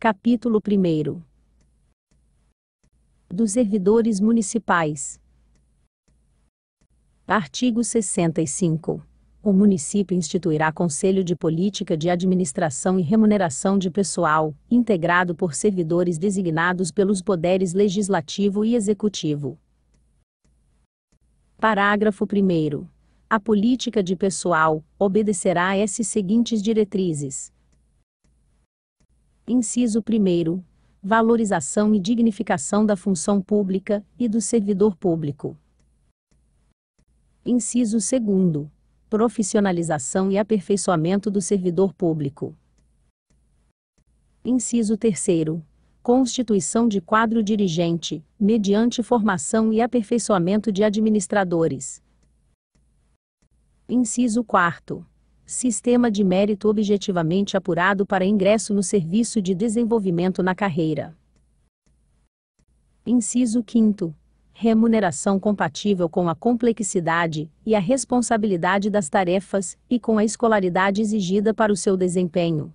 Capítulo 1º. Dos servidores municipais. Artigo 65. O município instituirá Conselho de Política de Administração e Remuneração de Pessoal, integrado por servidores designados pelos poderes Legislativo e Executivo. Parágrafo 1º. A política de pessoal obedecerá a esses seguintes diretrizes. Inciso 1º. Valorização e dignificação da função pública e do servidor público. Inciso 2º. Profissionalização e aperfeiçoamento do servidor público. Inciso 3º. Constituição de quadro dirigente, mediante formação e aperfeiçoamento de administradores. Inciso 4º. Sistema de mérito objetivamente apurado para ingresso no serviço de desenvolvimento na carreira. Inciso 5º. Remuneração compatível com a complexidade e a responsabilidade das tarefas, e com a escolaridade exigida para o seu desempenho.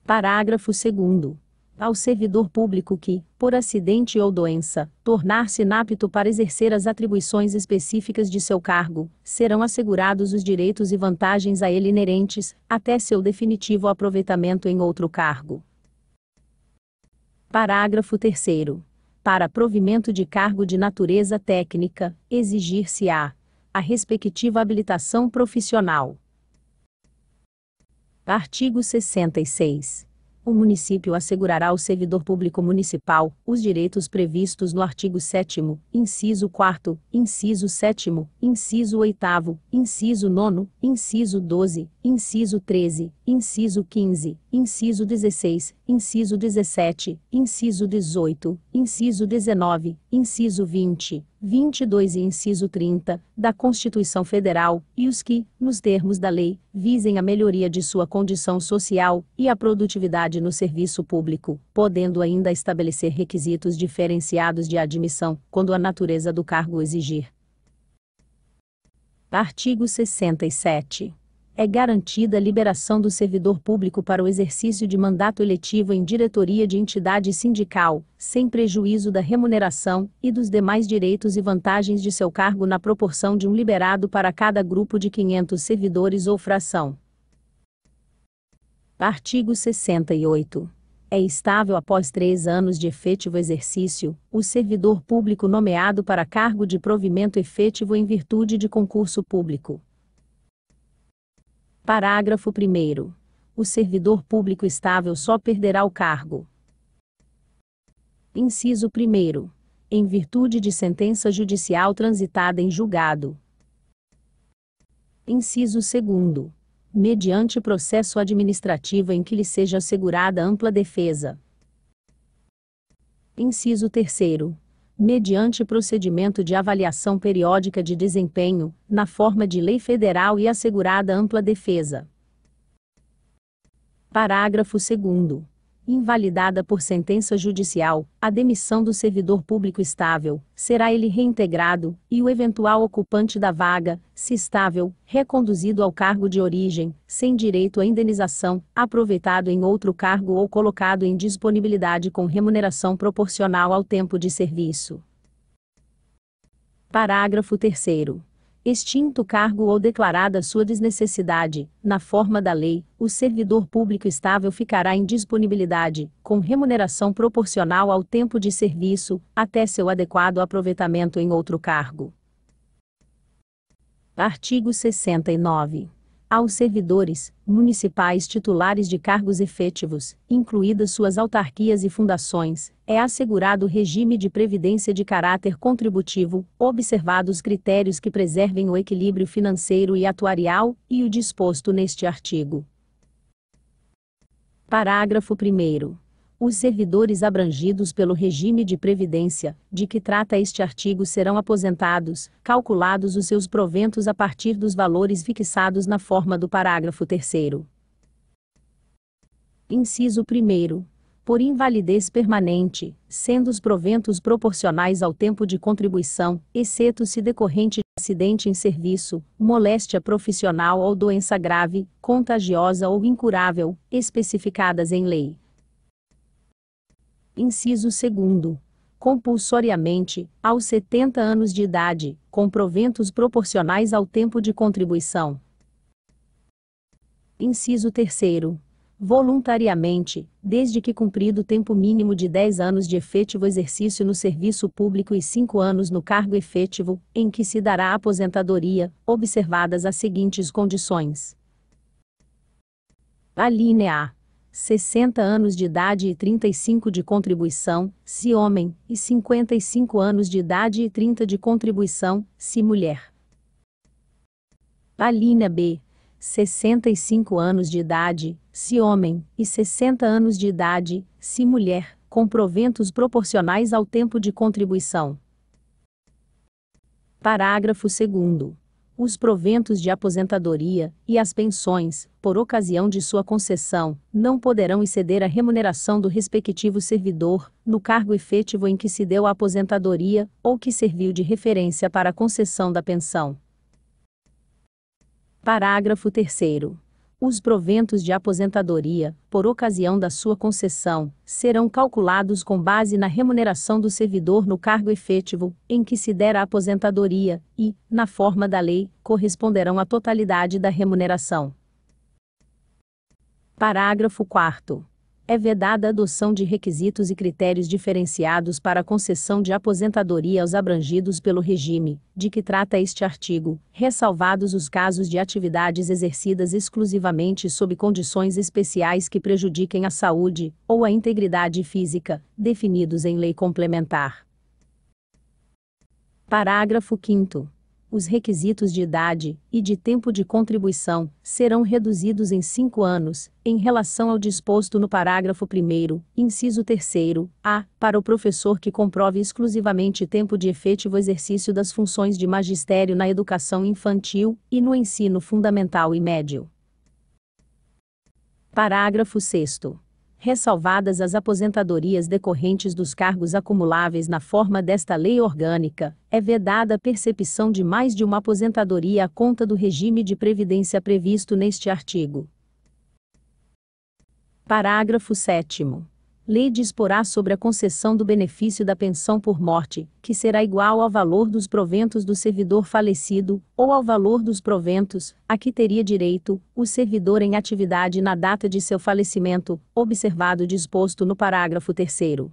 Parágrafo 2º. Ao servidor público que, por acidente ou doença, tornar-se inapto para exercer as atribuições específicas de seu cargo, serão assegurados os direitos e vantagens a ele inerentes, até seu definitivo aproveitamento em outro cargo. Parágrafo 3º. Para provimento de cargo de natureza técnica, exigir-se-á a respectiva habilitação profissional. Artigo 66. O município assegurará ao servidor público municipal os direitos previstos no artigo 7º, inciso 4º, inciso 7º, inciso 8º, inciso 9º, inciso 12º, inciso 13º, inciso 15º, inciso 16º, inciso 17º, inciso 18º, inciso 19º, inciso 20º, 22 e inciso 30, da Constituição Federal, e os que, nos termos da lei, visem a melhoria de sua condição social e a produtividade no serviço público, podendo ainda estabelecer requisitos diferenciados de admissão, quando a natureza do cargo exigir. Artigo 67. É garantida a liberação do servidor público para o exercício de mandato eletivo em diretoria de entidade sindical, sem prejuízo da remuneração e dos demais direitos e vantagens de seu cargo na proporção de um liberado para cada grupo de 500 servidores ou fração. Artigo 68. É estável após 3 anos de efetivo exercício, o servidor público nomeado para cargo de provimento efetivo em virtude de concurso público. Parágrafo 1º. O servidor público estável só perderá o cargo. Inciso 1º. Em virtude de sentença judicial transitada em julgado. Inciso 2º. Mediante processo administrativo em que lhe seja assegurada ampla defesa. Inciso 3º. Mediante procedimento de avaliação periódica de desempenho, na forma de lei federal e assegurada ampla defesa. Parágrafo 2º. Invalidada por sentença judicial, a demissão do servidor público estável, será ele reintegrado, e o eventual ocupante da vaga, se estável, reconduzido ao cargo de origem, sem direito à indenização, aproveitado em outro cargo ou colocado em disponibilidade com remuneração proporcional ao tempo de serviço. Parágrafo 3º. Extinto o cargo ou declarada sua desnecessidade, na forma da lei, o servidor público estável ficará em disponibilidade, com remuneração proporcional ao tempo de serviço, até seu adequado aproveitamento em outro cargo. Artigo 69. Aos servidores municipais titulares de cargos efetivos, incluídas suas autarquias e fundações, é assegurado regime de previdência de caráter contributivo, observados critérios que preservem o equilíbrio financeiro e atuarial, e o disposto neste artigo. Parágrafo 1º. Os servidores abrangidos pelo regime de previdência, de que trata este artigo serão aposentados, calculados os seus proventos a partir dos valores fixados na forma do parágrafo 3º. Inciso 1º. por invalidez permanente, sendo os proventos proporcionais ao tempo de contribuição, exceto se decorrente de acidente em serviço, moléstia profissional ou doença grave, contagiosa ou incurável, especificadas em lei. Inciso 2º. Compulsoriamente, aos 70 anos de idade, com proventos proporcionais ao tempo de contribuição. Inciso 3º. Voluntariamente, desde que cumprido o tempo mínimo de 10 anos de efetivo exercício no serviço público e 5 anos no cargo efetivo, em que se dará aposentadoria, observadas as seguintes condições. Alínea A. 60 anos de idade e 35 de contribuição, se homem, e 55 anos de idade e 30 de contribuição, se mulher. Alínea B. 65 anos de idade, se homem, e 60 anos de idade, se mulher, com proventos proporcionais ao tempo de contribuição. Parágrafo 2º. Os proventos de aposentadoria, e as pensões, por ocasião de sua concessão, não poderão exceder a remuneração do respectivo servidor, no cargo efetivo em que se deu a aposentadoria, ou que serviu de referência para a concessão da pensão. Parágrafo 3º. Os proventos de aposentadoria, por ocasião da sua concessão, serão calculados com base na remuneração do servidor no cargo efetivo, em que se der a aposentadoria, e, na forma da lei, corresponderão à totalidade da remuneração. Parágrafo 4º. É vedada a adoção de requisitos e critérios diferenciados para a concessão de aposentadoria aos abrangidos pelo regime, de que trata este artigo, ressalvados os casos de atividades exercidas exclusivamente sob condições especiais que prejudiquem a saúde, ou a integridade física, definidos em lei complementar. Parágrafo 5º. Os requisitos de idade, e de tempo de contribuição, serão reduzidos em 5 anos, em relação ao disposto no parágrafo 1º, inciso 3º, a, para o professor que comprove exclusivamente tempo de efetivo exercício das funções de magistério na educação infantil, e no ensino fundamental e médio. Parágrafo 6º. Ressalvadas as aposentadorias decorrentes dos cargos acumuláveis na forma desta lei orgânica, é vedada a percepção de mais de uma aposentadoria à conta do regime de previdência previsto neste artigo. Parágrafo 7º. Lei disporá sobre a concessão do benefício da pensão por morte, que será igual ao valor dos proventos do servidor falecido, ou ao valor dos proventos, a que teria direito, o servidor em atividade na data de seu falecimento, observado o disposto no parágrafo 3º.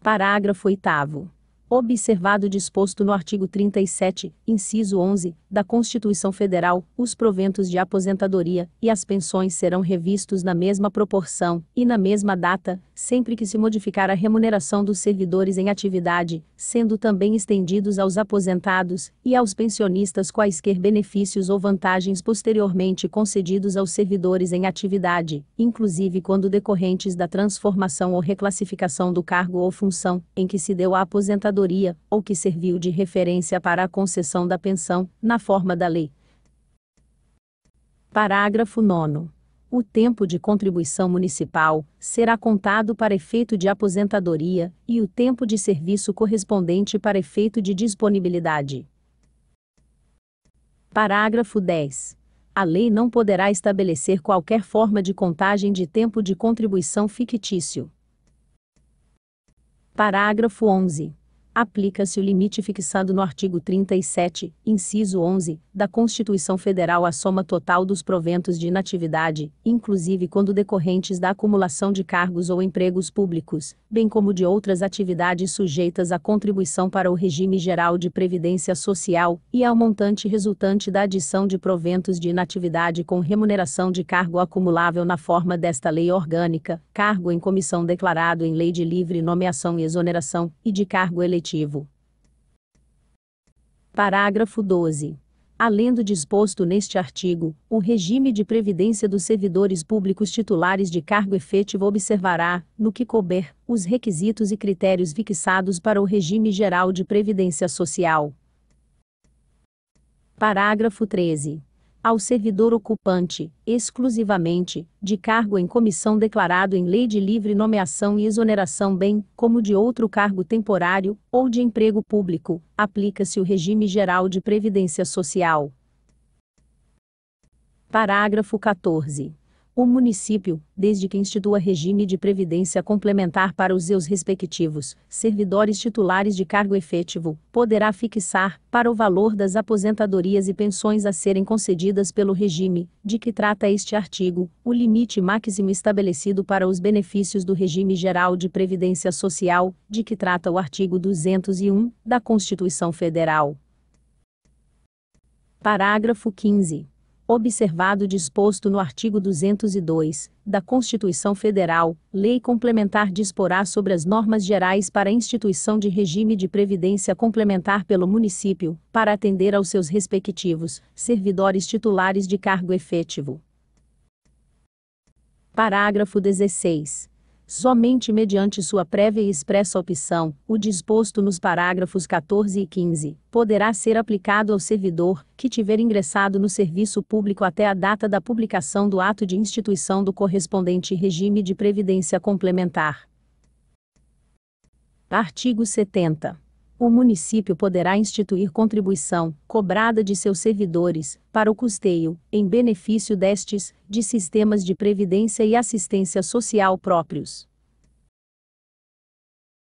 Parágrafo 8º. Observado o disposto no artigo 37, inciso 11, da Constituição Federal, os proventos de aposentadoria e as pensões serão revistos na mesma proporção e na mesma data, sempre que se modificar a remuneração dos servidores em atividade, sendo também estendidos aos aposentados e aos pensionistas quaisquer benefícios ou vantagens posteriormente concedidos aos servidores em atividade, inclusive quando decorrentes da transformação ou reclassificação do cargo ou função em que se deu a aposentadoria, ou que serviu de referência para a concessão da pensão, na forma da lei. Parágrafo 9º. O tempo de contribuição municipal será contado para efeito de aposentadoria, e o tempo de serviço correspondente para efeito de disponibilidade. Parágrafo 10. A lei não poderá estabelecer qualquer forma de contagem de tempo de contribuição fictício. Parágrafo 11. Aplica-se o limite fixado no artigo 37, inciso 11, da Constituição Federal à soma total dos proventos de inatividade, inclusive quando decorrentes da acumulação de cargos ou empregos públicos, bem como de outras atividades sujeitas à contribuição para o regime geral de previdência social, e ao montante resultante da adição de proventos de inatividade com remuneração de cargo acumulável na forma desta lei orgânica, cargo em comissão declarado em lei de livre nomeação e exoneração, e de cargo eletivo. Parágrafo 12. Além do disposto neste artigo, o regime de previdência dos servidores públicos titulares de cargo efetivo observará, no que couber, os requisitos e critérios fixados para o regime geral de previdência social. Parágrafo 13. ao servidor ocupante, exclusivamente, de cargo em comissão declarado em lei de livre nomeação e exoneração bem, como de outro cargo temporário, ou de emprego público, aplica-se o regime geral de previdência social. Parágrafo 14. O município, desde que institua regime de previdência complementar para os seus respectivos servidores titulares de cargo efetivo, poderá fixar, para o valor das aposentadorias e pensões a serem concedidas pelo regime, de que trata este artigo, o limite máximo estabelecido para os benefícios do regime geral de previdência social, de que trata o artigo 201, da Constituição Federal. Parágrafo 15. Observado o disposto no artigo 202, da Constituição Federal, lei complementar disporá sobre as normas gerais para a instituição de regime de previdência complementar pelo município, para atender aos seus respectivos servidores titulares de cargo efetivo. Parágrafo 16. Somente mediante sua prévia e expressa opção, o disposto nos parágrafos 14 e 15, poderá ser aplicado ao servidor, que tiver ingressado no serviço público até a data da publicação do ato de instituição do correspondente regime de previdência complementar. Artigo 70. O município poderá instituir contribuição, cobrada de seus servidores, para o custeio, em benefício destes, de sistemas de previdência e assistência social próprios.